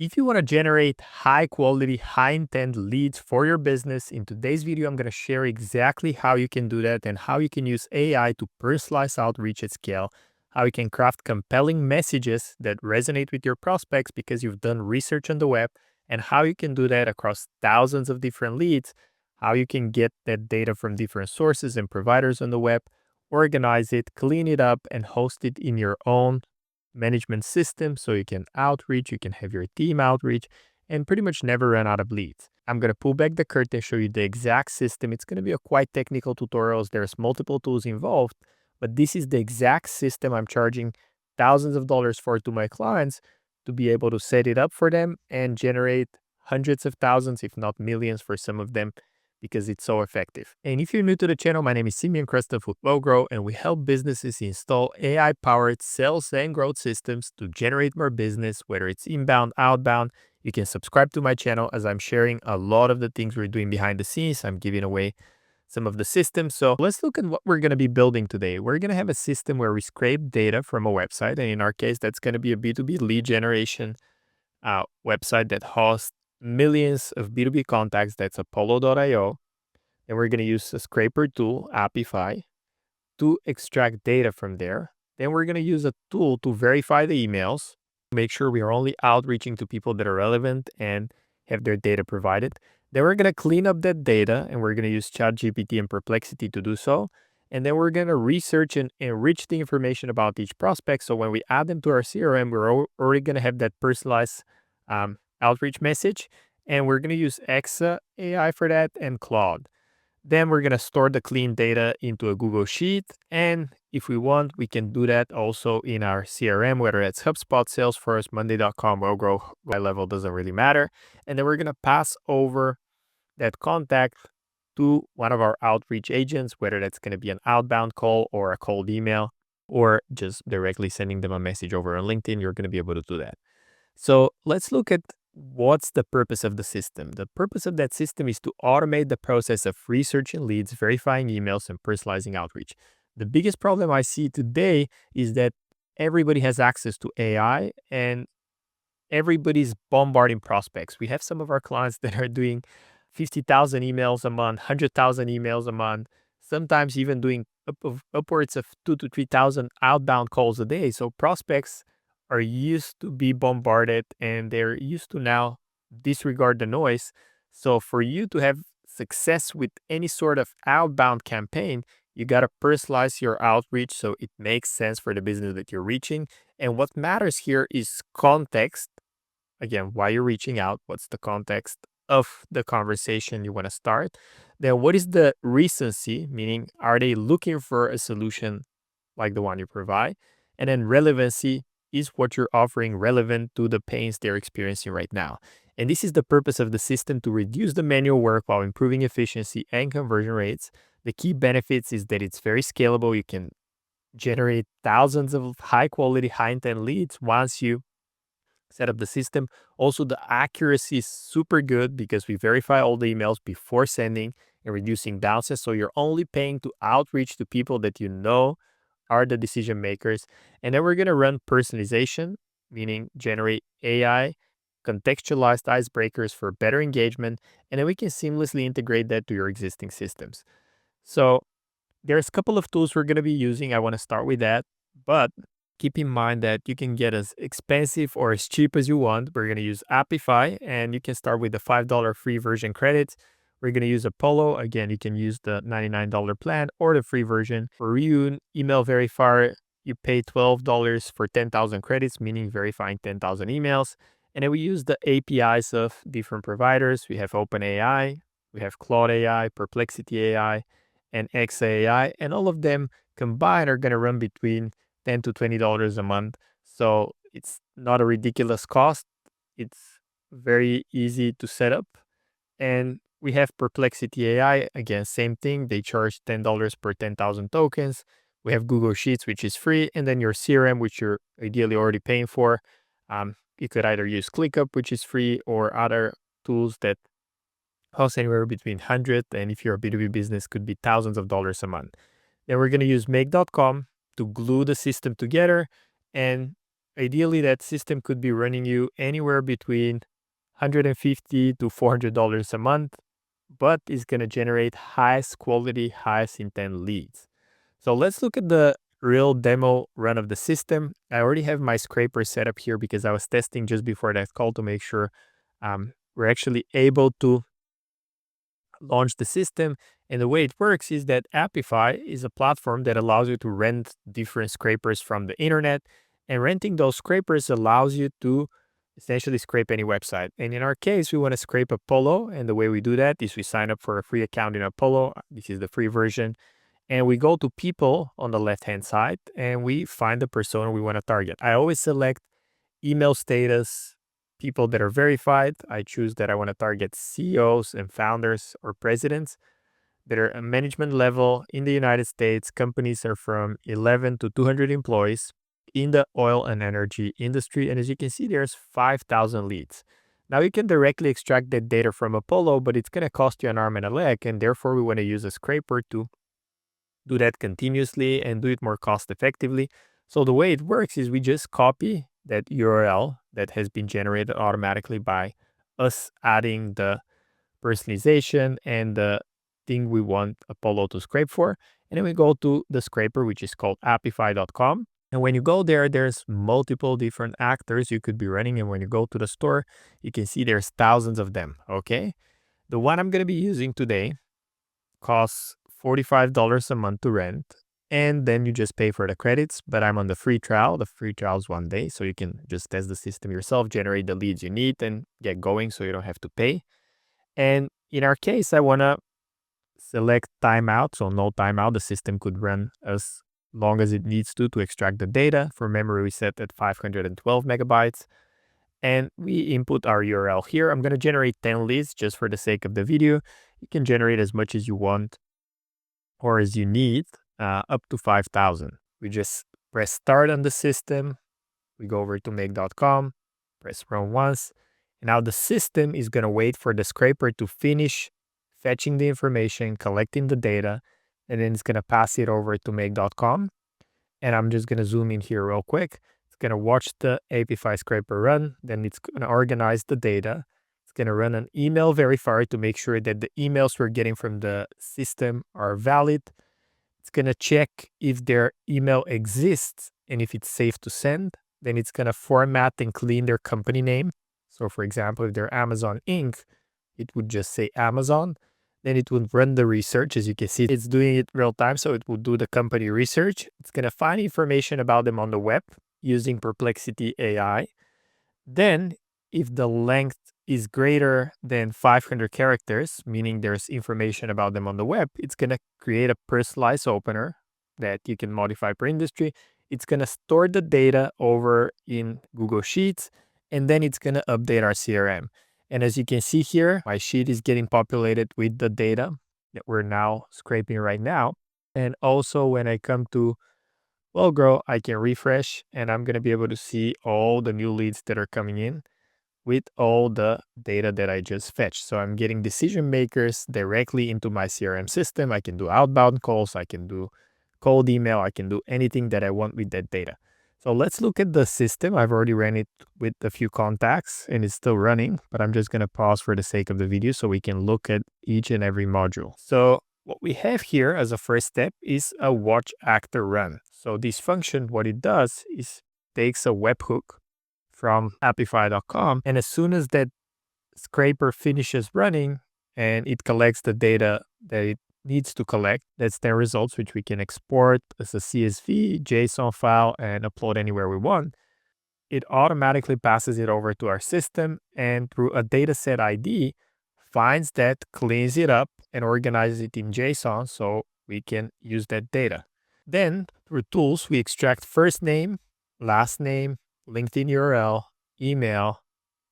If you want to generate high quality, high intent leads for your business, in today's video, I'm going to share exactly how you can do that and how you can use AI to personalize outreach at scale, how you can craft compelling messages that resonate with your prospects because you've done research on the web, and how you can do that across thousands of different leads, how you can get that data from different sources and providers on the web, organize it, clean it up, and host it in your own management system so you can outreach, you can have your team outreach, and pretty much never run out of leads. I'm going to pull back the curtain, show you the exact system. It's going to be a quite technical tutorial. There's multiple tools involved, but this is the exact system I'm charging thousands of dollars for to my clients to be able to set it up for them and generate hundreds of thousands, if not millions for some of them, because it's so effective. And if you're new to the channel, my name is Simeon Krastev with WellGrow, and we help businesses install AI-powered sales and growth systems to generate more business, whether it's inbound, outbound. You can subscribe to my channel as I'm sharing a lot of the things we're doing behind the scenes. I'm giving away some of the systems. So let's look at what we're going to be building today. We're going to have a system where we scrape data from a website. And in our case, that's going to be a B2B lead generation website that hosts millions of B2B contacts. That's Apollo.io. And we're going to use a scraper tool, Apify, to extract data from there. Then we're going to use a tool to verify the emails, make sure we are only outreaching to people that are relevant and have their data provided. Then we're going to clean up that data, and we're going to use ChatGPT and Perplexity to do so. And then we're going to research and enrich the information about each prospect. So when we add them to our CRM, we're already going to have that personalized outreach message. And we're going to use Exa AI for that and Claude. Then we're going to store the clean data into a Google Sheet. And if we want, we can do that also in our CRM, whether it's HubSpot, Salesforce, Monday.com, WellGrow, high level, doesn't really matter. And then we're going to pass over that contact to one of our outreach agents, whether that's going to be an outbound call or a cold email, or just directly sending them a message over on LinkedIn. You're going to be able to do that. So let's look at what's the purpose of the system. The purpose of that system is to automate the process of researching leads, verifying emails, and personalizing outreach. The biggest problem I see today is that everybody has access to AI and everybody's bombarding prospects. We have some of our clients that are doing 50,000 emails a month, 100,000 emails a month, sometimes even doing upwards of 2,000 to 3,000 outbound calls a day. So prospects are used to be bombarded, and they're used to now disregard the noise. So for you to have success with any sort of outbound campaign, you got to personalize your outreach so it makes sense for the business that you're reaching. And what matters here is context. Again, why you're reaching out, what's the context of the conversation you want to start. Then what is the recency, meaning are they looking for a solution like the one you provide? And then relevancy, is what you're offering relevant to the pains they're experiencing right now? And this is the purpose of the system, to reduce the manual work while improving efficiency and conversion rates. The key benefits is that it's very scalable. You can generate thousands of high quality, high intent leads once you set up the system. Also, the accuracy is super good because we verify all the emails before sending and reducing bounces. So you're only paying to outreach to people that you know are the decision makers. And then we're going to run personalization, meaning generate AI contextualized icebreakers for better engagement. And then we can seamlessly integrate that to your existing systems. So there's a couple of tools we're going to be using. I want to start with that, but keep in mind that you can get as expensive or as cheap as you want. We're going to use Apify, and you can start with the $5 free version credits. We're going to use Apollo. Again, you can use the $99 plan or the free version. For you, email verifier, you pay $12 for 10,000 credits, meaning verifying 10,000 emails. And then we use the APIs of different providers. We have OpenAI, we have Claude AI, Perplexity AI, and Exa AI, and all of them combined are going to run between $10 to $20 a month. So it's not a ridiculous cost. It's very easy to set up. And we have Perplexity AI, again, same thing. They charge $10 per 10,000 tokens. We have Google Sheets, which is free, and then your CRM, which you're ideally already paying for. You could either use ClickUp, which is free, or other tools that cost anywhere between 100, and if you're a B2B business, could be thousands of dollars a month. Then we're going to use make.com to glue the system together, and Ideally, that system could be running you anywhere between $150 to $400 a month, but it's going to generate highest quality, highest intent leads. So let's look at the real demo run of the system. I already have my scraper set up here because I was testing just before that call to make sure we're actually able to launch the system. And the way it works is that Apify is a platform that allows you to rent different scrapers from the internet. And renting those scrapers allows you to essentially scrape any website. And in our case, we want to scrape Apollo. And the way we do that is we sign up for a free account in Apollo. This is the free version. And we go to people on the left-hand side and we find the persona we want to target. I always select email status, people that are verified. I choose that I want to target CEOs and founders or presidents that are at management level in the United States. Companies are from 11 to 200 employees in the oil and energy industry. And as you can see, there's 5,000 leads. Now you can directly extract that data from Apollo, but it's going to cost you an arm and a leg. And therefore, we want to use a scraper to do that continuously and do it more cost effectively. So the way it works is we just copy that URL that has been generated automatically by us adding the personalization and the thing we want Apollo to scrape for. And then we go to the scraper, which is called apify.com. And when you go there, there's multiple different actors you could be running. And when you go to the store, you can see there's thousands of them. Okay. The one I'm going to be using today costs $45 a month to rent. And then you just pay for the credits. But I'm on the free trial. The free trial is 1 day. So you can just test the system yourself, generate the leads you need, and get going so you don't have to pay. And in our case, I want to select timeout. So no timeout. The system could run as long as it needs to extract the data. For memory, we set at 512 megabytes. And we input our URL here. I'm going to generate 10 leads just for the sake of the video. You can generate as much as you want or as you need, up to 5,000. We just press start on the system. We go over to make.com, press run once. And now the system is going to wait for the scraper to finish fetching the information, collecting the data, and then it's going to pass it over to make.com. And I'm just going to zoom in here real quick. It's going to watch the Apify scraper run. Then it's going to organize the data. It's going to run an email verifier to make sure that the emails we're getting from the system are valid. It's going to check if their email exists and if it's safe to send. Then it's going to format and clean their company name. So for example, if they're Amazon Inc., it would just say Amazon. Then it would run the research. As you can see, it's doing it real time. So it will do the company research. It's going to find information about them on the web using Perplexity AI. Then if the length is greater than 500 characters, meaning there's information about them on the web, it's going to create a personalized opener that you can modify per industry. It's going to store the data over in Google Sheets, and then it's going to update our CRM. And as you can see here, my sheet is getting populated with the data that we're now scraping right now. And also when I come to WellGrow, I can refresh and I'm going to be able to see all the new leads that are coming in with all the data that I just fetched. So I'm getting decision makers directly into my CRM system. I can do outbound calls. I can do cold email. I can do anything that I want with that data. So let's look at the system. I've already ran it with a few contacts and it's still running, but I'm just going to pause for the sake of the video so we can look at each and every module. So what we have here as a first step is a watch actor run. So this function, what it does is takes a webhook from apify.com, and as soon as that scraper finishes running and it collects the data that it needs to collect, that's their results, which we can export as a CSV, JSON file, and upload anywhere we want. It automatically passes it over to our system and through a dataset ID finds that, cleans it up, and organizes it in JSON so we can use that data. Then through tools, we extract first name, last name, LinkedIn URL, email,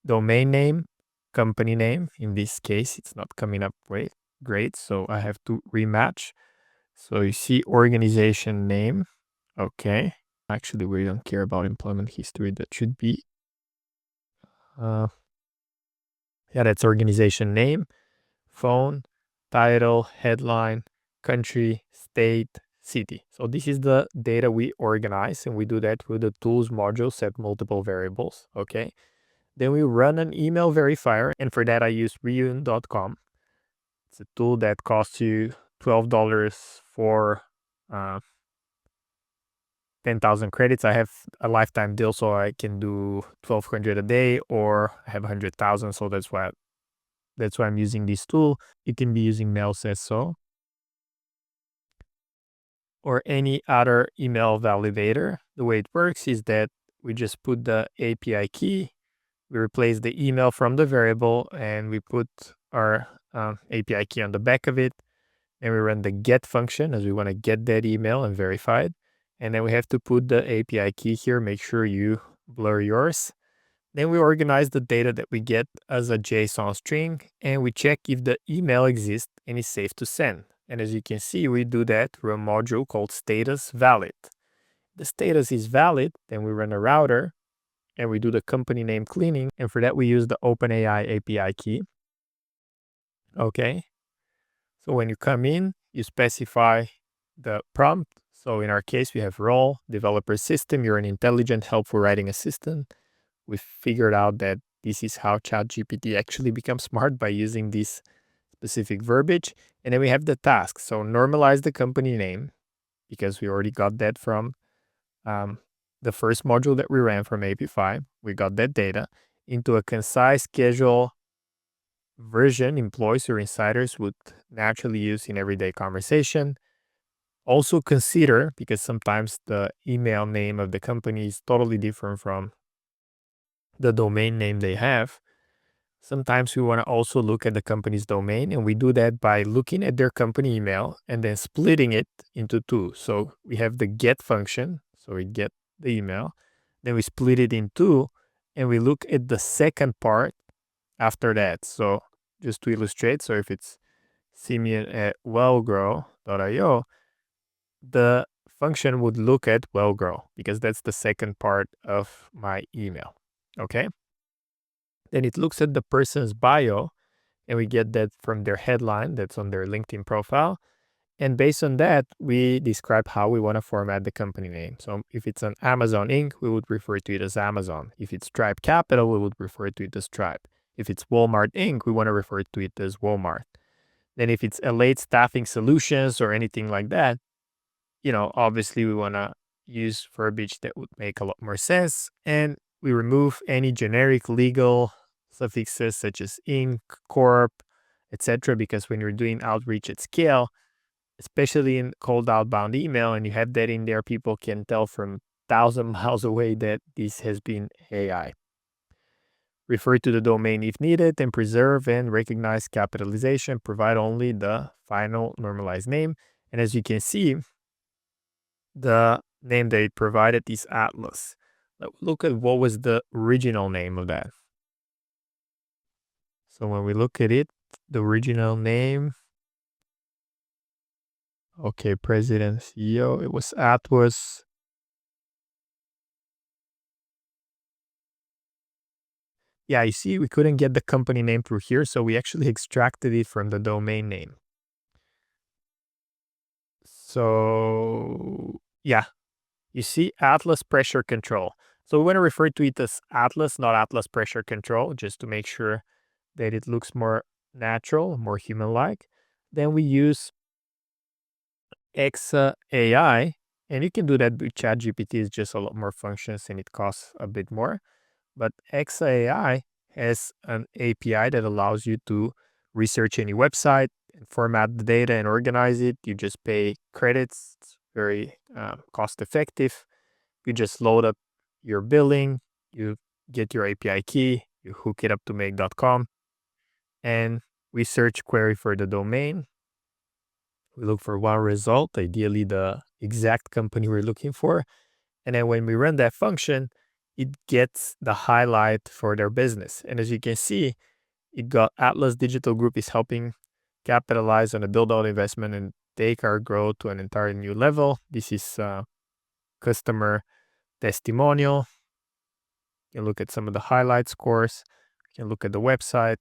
domain name, company name. In this case, it's not coming up great, so I have to rematch. So you see organization name. Okay. Actually, we don't care about employment history. That should be, yeah, that's organization name, phone, title, headline, country, state, city. So this is the data we organize, and we do that with the tools module, set multiple variables. Okay. Then we run an email verifier, and for that I use reun.com. It's a tool that costs you $12 for uh, 10,000 credits. I have a lifetime deal, so I can do 1,200 a day, or I have 100,000. So that's why I'm using this tool. You can be using Mail Says So or any other email validator. The way it works is that we just put the API key, we replace the email from the variable, and we put our API key on the back of it. And we run the get function as we want to get that email and verify it. And then we have to put the API key here. Make sure you blur yours. Then we organize the data that we get as a JSON string, and we check if the email exists and is safe to send. And as you can see, we do that through a module called status valid. The status is valid, then we run a router and we do the company name cleaning. And for that, we use the OpenAI API key. Okay. So when you come in, you specify the prompt. So in our case, we have role, developer system. You're an intelligent, helpful writing assistant. We figured out that this is how ChatGPT actually becomes smart, by using this specific verbiage. And then we have the task. So normalize the company name, because we already got that from the first module that we ran from Apify. We got that data into a concise, casual version employees or insiders would naturally use in everyday conversation. Also consider, because sometimes the email name of the company is totally different from the domain name they have. Sometimes we want to also look at the company's domain, and we do that by looking at their company email and then splitting it into two. So we have the get function, so we get the email, then we split it in two, and we look at the second part after that. So just to illustrate, so if it's Simeon at wellgrow.io, the function would look at wellgrow, because that's the second part of my email. Okay. Then it looks at the person's bio, and we get that from their headline that's on their LinkedIn profile. And based on that, we describe how we want to format the company name. So if it's an Amazon Inc., we would refer to it as Amazon. If it's Stripe Capital, we would refer to it as Stripe. If it's Walmart Inc., we want to refer to it as Walmart. Then if it's Elite Staffing Solutions or anything like that, obviously we want to use verbiage that would make a lot more sense. And we remove any generic legal suffixes such as Inc., Corp, etc. Because when you're doing outreach at scale, especially in cold outbound email, and you have that in there, people can tell from 1,000 miles away that this has been AI. Refer to the domain if needed, and preserve and recognize capitalization. Provide only the final normalized name. And as you can see, the name they provided is Atlas. Look at what was the original name of that. So when we look at it, the original name, okay, President, CEO, it was Atlas. Yeah, you see, we couldn't get the company name through here, so we actually extracted it from the domain name. So yeah, you see Atlas Pressure Control. So we want to refer to it as Atlas, not Atlas Pressure Control, just to make sure that it looks more natural, more human-like. Then we use Exa AI, and you can do that with ChatGPT. It's just a lot more functions and it costs a bit more. But Exa AI has an API that allows you to research any website and format the data and organize it. You just pay credits. It's very cost effective. You just load up your billing, you get your API key, you hook it up to make.com, and we search query for the domain. We look for one result, ideally the exact company we're looking for. And then when we run that function, it gets the highlight for their business. And as you can see, it got Atlas Digital Group is helping capitalize on a build-out investment and take our growth to an entirely new level. This is a customer testimonial. You can look at some of the highlight scores. You can look at the website.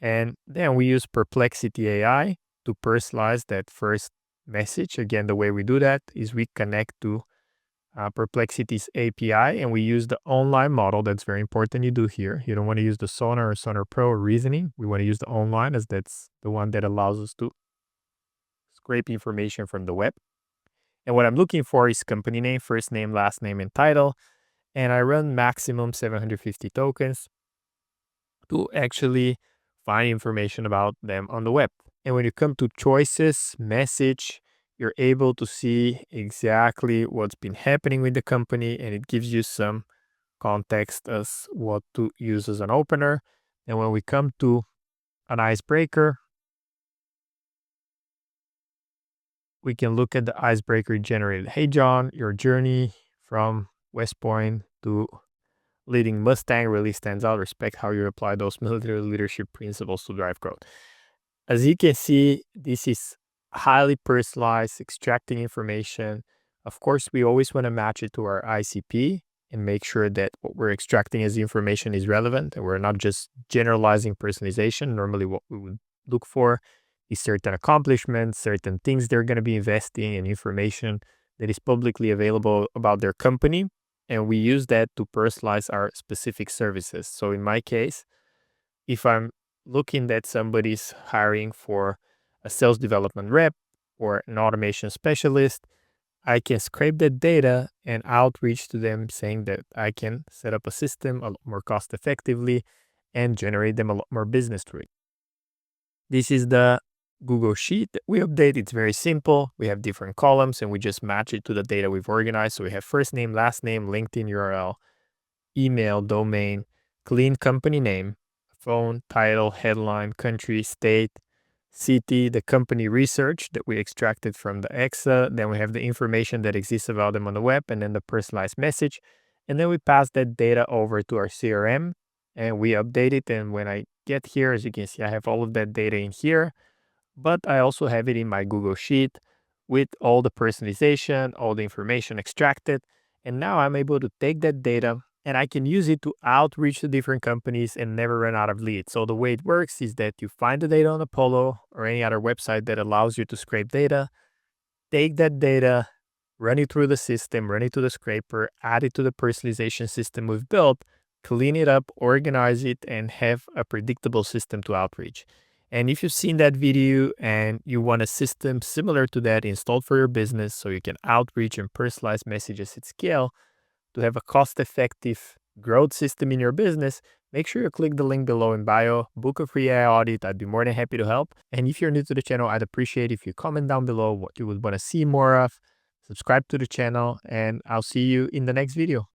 And then we use Perplexity AI to personalize that first message. Again, the way we do that is we connect to Perplexity's API, and we use the online model. That's very important you do here. You don't want to use the Sonar or Sonar Pro or Reasoning. We want to use the online, as that's the one that allows us to scrape information from the web. And what I'm looking for is company name, first name, last name, and title. And I run maximum 750 tokens to actually find information about them on the web. And when you come to choices, message, you're able to see exactly what's been happening with the company, and it gives you some context as what to use as an opener. And when we come to an icebreaker, we can look at the icebreaker generated. Hey, John, your journey from West Point to leading Mustang really stands out. Respect how you apply those military leadership principles to drive growth. As you can see, this is highly personalized, extracting information. Of course, we always want to match it to our ICP and make sure that what we're extracting as information is relevant and we're not just generalizing personalization. Normally, what we would look for is certain accomplishments, certain things they're going to be investing in, information that is publicly available about their company. And we use that to personalize our specific services. So in my case, if I'm looking that somebody's hiring for a sales development rep or an automation specialist, I can scrape that data and outreach to them saying that I can set up a system a lot more cost effectively and generate them a lot more business through it. This is the Google Sheet that we update. It's very simple. We have different columns and we just match it to the data we've organized. So we have first name, last name, LinkedIn URL, email, domain, clean company name, phone, title, headline, country, state, city, the company research that we extracted from the Exa. Then we have the information that exists about them on the web, and then the personalized message. And then we pass that data over to our CRM and we update it. And when I get here, as you can see, I have all of that data in here, but I also have it in my Google Sheet with all the personalization, all the information extracted. And now I'm able to take that data and I can use it to outreach to different companies and never run out of leads. So the way it works is that you find the data on Apollo or any other website that allows you to scrape data, take that data, run it through the system, run it to the scraper, add it to the personalization system we've built, clean it up, organize it, and have a predictable system to outreach. And if you've seen that video and you want a system similar to that installed for your business so you can outreach and personalize messages at scale to have a cost-effective growth system in your business, make sure you click the link below in bio, book a free AI audit. I'd be more than happy to help. And if you're new to the channel, I'd appreciate if you comment down below what you would want to see more of, subscribe to the channel, and I'll see you in the next video.